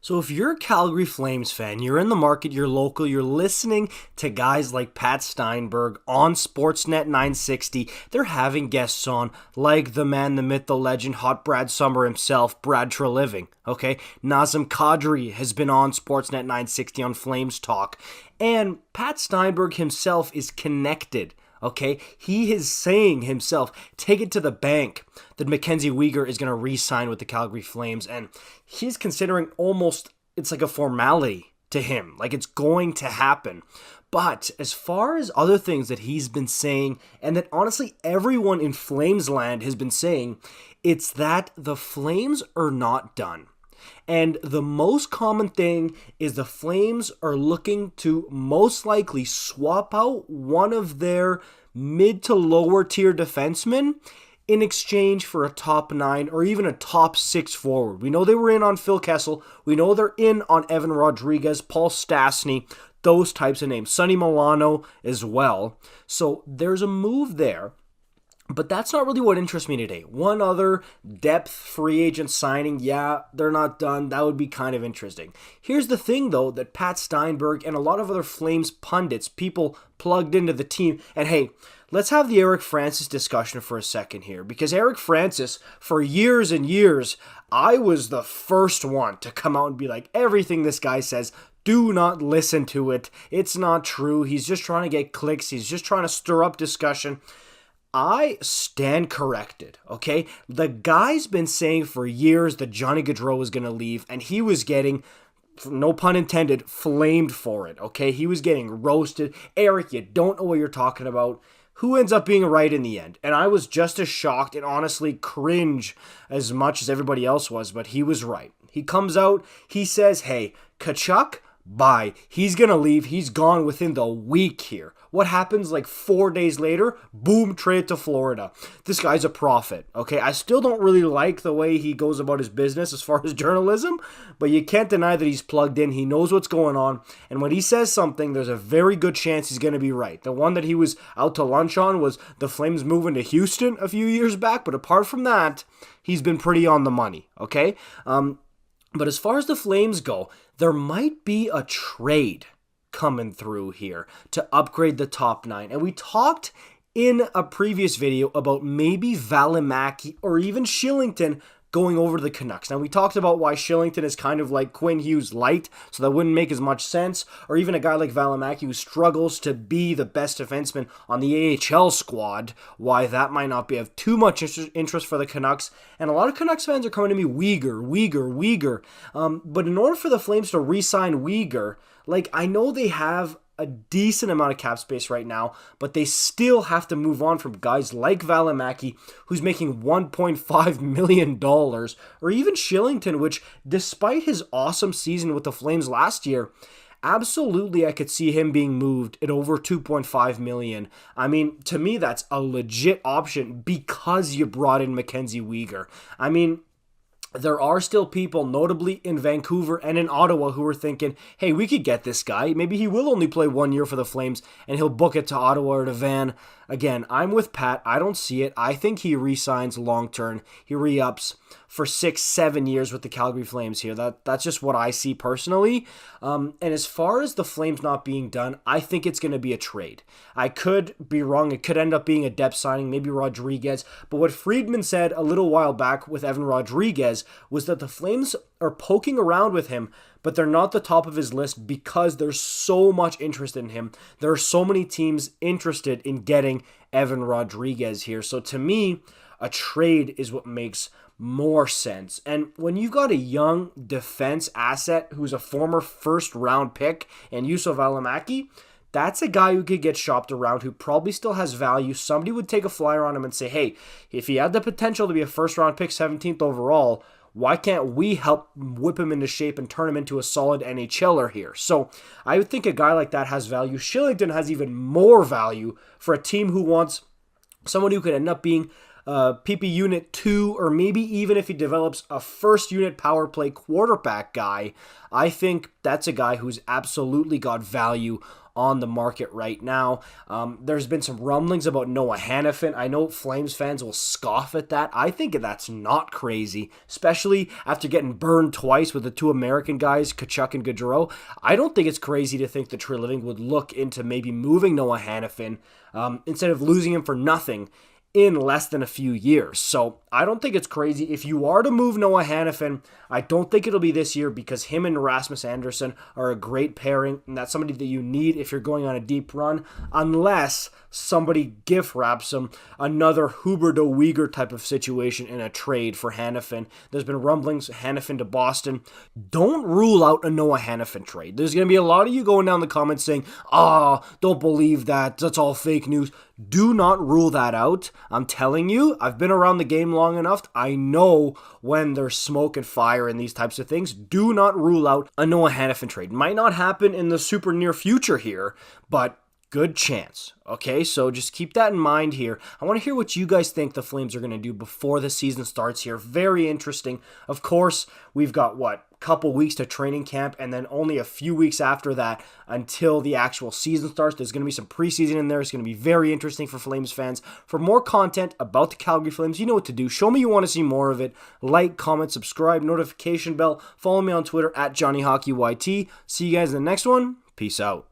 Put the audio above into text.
So if you're a Calgary Flames fan, you're in the market, you're local, you're listening to guys like Pat Steinberg on Sportsnet 960, they're having guests on like the man, the myth, the legend, Hot Brad Summer himself, Brad Treliving, okay? Nazem Kadri has been on Sportsnet 960 on Flames Talk, and Pat Steinberg himself is connected. Okay, he is saying himself, take it to the bank, that Mackenzie Weegar is going to re-sign with the Calgary Flames, and he's considering almost, it's like a formality to him, like it's going to happen. But as far as other things that he's been saying, and that honestly everyone in Flames land has been saying, it's that the Flames are not done. And the most common thing is the Flames are looking to most likely swap out one of their mid to lower tier defensemen in exchange for a top 9 or even a top 6 forward. We know they were in on Phil Kessel. We know they're in on Evan Rodriguez, Paul Stastny, those types of names. Sonny Milano as well. So there's a move there. But that's not really what interests me today. One other depth free agent signing, yeah, they're not done. That would be kind of interesting. Here's the thing, though, that Pat Steinberg and a lot of other Flames pundits, people plugged into the team, and hey, let's have the Eric Francis discussion for a second here, because Eric Francis, for years and years, I was the first one to come out and be like, everything this guy says, do not listen to it. It's not true. He's just trying to get clicks. He's just trying to stir up discussion. I stand corrected, okay? The guy's been saying for years that Johnny Gaudreau was going to leave, and he was getting, no pun intended, flamed for it, okay? He was getting roasted. Eric, you don't know what you're talking about. Who ends up being right in the end? And I was just as shocked and honestly cringe as much as everybody else was, but he was right. He comes out, he says, hey, Tkachuk, bye. He's going to leave. He's gone within the week here. What happens like 4 days later? Boom, trade to Florida. This guy's a prophet, okay? I still don't really like the way he goes about his business as far as journalism, but you can't deny that he's plugged in. He knows what's going on, and when he says something, there's a very good chance he's going to be right. The one that he was out to lunch on was the Flames moving to Houston a few years back, but apart from that, he's been pretty on the money, okay? But as far as the Flames go, there might be a trade coming through here to upgrade the top 9. And we talked in a previous video about maybe Valimaki or even Shillington going over to the Canucks. Now, we talked about why Shillington is kind of like Quinn Hughes light, so that wouldn't make as much sense. Or even a guy like Valimaki who struggles to be the best defenseman on the AHL squad, why that might not be of too much interest for the Canucks. And a lot of Canucks fans are coming to me, Weegar. But in order for the Flames to re-sign Weegar, like, I know they have a decent amount of cap space right now, but they still have to move on from guys like Valimaki, who's making $1.5 million, or even Shillington, which, despite his awesome season with the Flames last year, absolutely I could see him being moved at over $2.5 million. I mean, to me, that's a legit option because you brought in Mackenzie Weegar. I mean, there are still people, notably in Vancouver and in Ottawa, who are thinking, hey, we could get this guy. Maybe he will only play 1 year for the Flames, and he'll book it to Ottawa or to Van. Again, I'm with Pat. I don't see it. I think he re-signs long-term. He re-ups for 6-7 years with the Calgary Flames here. That's just what I see personally. And as far as the Flames not being done, I think it's going to be a trade. I could be wrong. It could end up being a depth signing, maybe Rodriguez. But what Friedman said a little while back with Evan Rodriguez was that the Flames are poking around with him, but they're not the top of his list because there's so much interest in him. There are so many teams interested in getting Evan Rodriguez here. So to me, a trade is what makes more sense. And when you've got a young defense asset who's a former first-round pick and Juuso Valimaki, that's a guy who could get shopped around, who probably still has value. Somebody would take a flyer on him and say, hey, if he had the potential to be a first-round pick, 17th overall, why can't we help whip him into shape and turn him into a solid NHLer here? So I would think a guy like that has value. Shillington has even more value for a team who wants someone who could end up being PP Unit 2, or maybe even if he develops a first unit power play quarterback guy. I think that's a guy who's absolutely got value on the market right now. There's been some rumblings about Noah Hanifin. I know Flames fans will scoff at that. I think that's not crazy, especially after getting burned twice with the two American guys, Tkachuk and Gaudreau. I don't think it's crazy to think the Tree Living would look into maybe moving Noah Hanifin instead of losing him for nothing in less than a few years. So I don't think it's crazy. If you are to move Noah Hanifin, I don't think it'll be this year because him and Rasmus Andersson are a great pairing, and that's somebody that you need if you're going on a deep run, unless somebody gift wraps him another huberdeau Uyghur type of situation in a trade for Hanifin. There's been rumblings, Hanifin to Boston. Don't rule out a Noah Hanifin trade. There's going to be a lot of you going down the comments saying, don't believe that, that's all fake news. Do not rule that out. I'm telling you, I've been around the game long enough. I know when there's smoke and fire and these types of things. Do not rule out a Noah Hanifin trade. Might not happen in the super near future here, but good chance. Okay, so just keep that in mind here. I want to hear what you guys think the Flames are going to do before the season starts here. Very interesting. Of course, we've got couple weeks to training camp, and then only a few weeks after that until the actual season starts. There's going to be some preseason in there. It's going to be very interesting for Flames fans. For more content about the Calgary Flames, you know what to do. Show me you want to see more of it. Like, comment, subscribe, notification bell. Follow me on Twitter at JohnnyHockeyYT. See you guys in the next one. Peace out.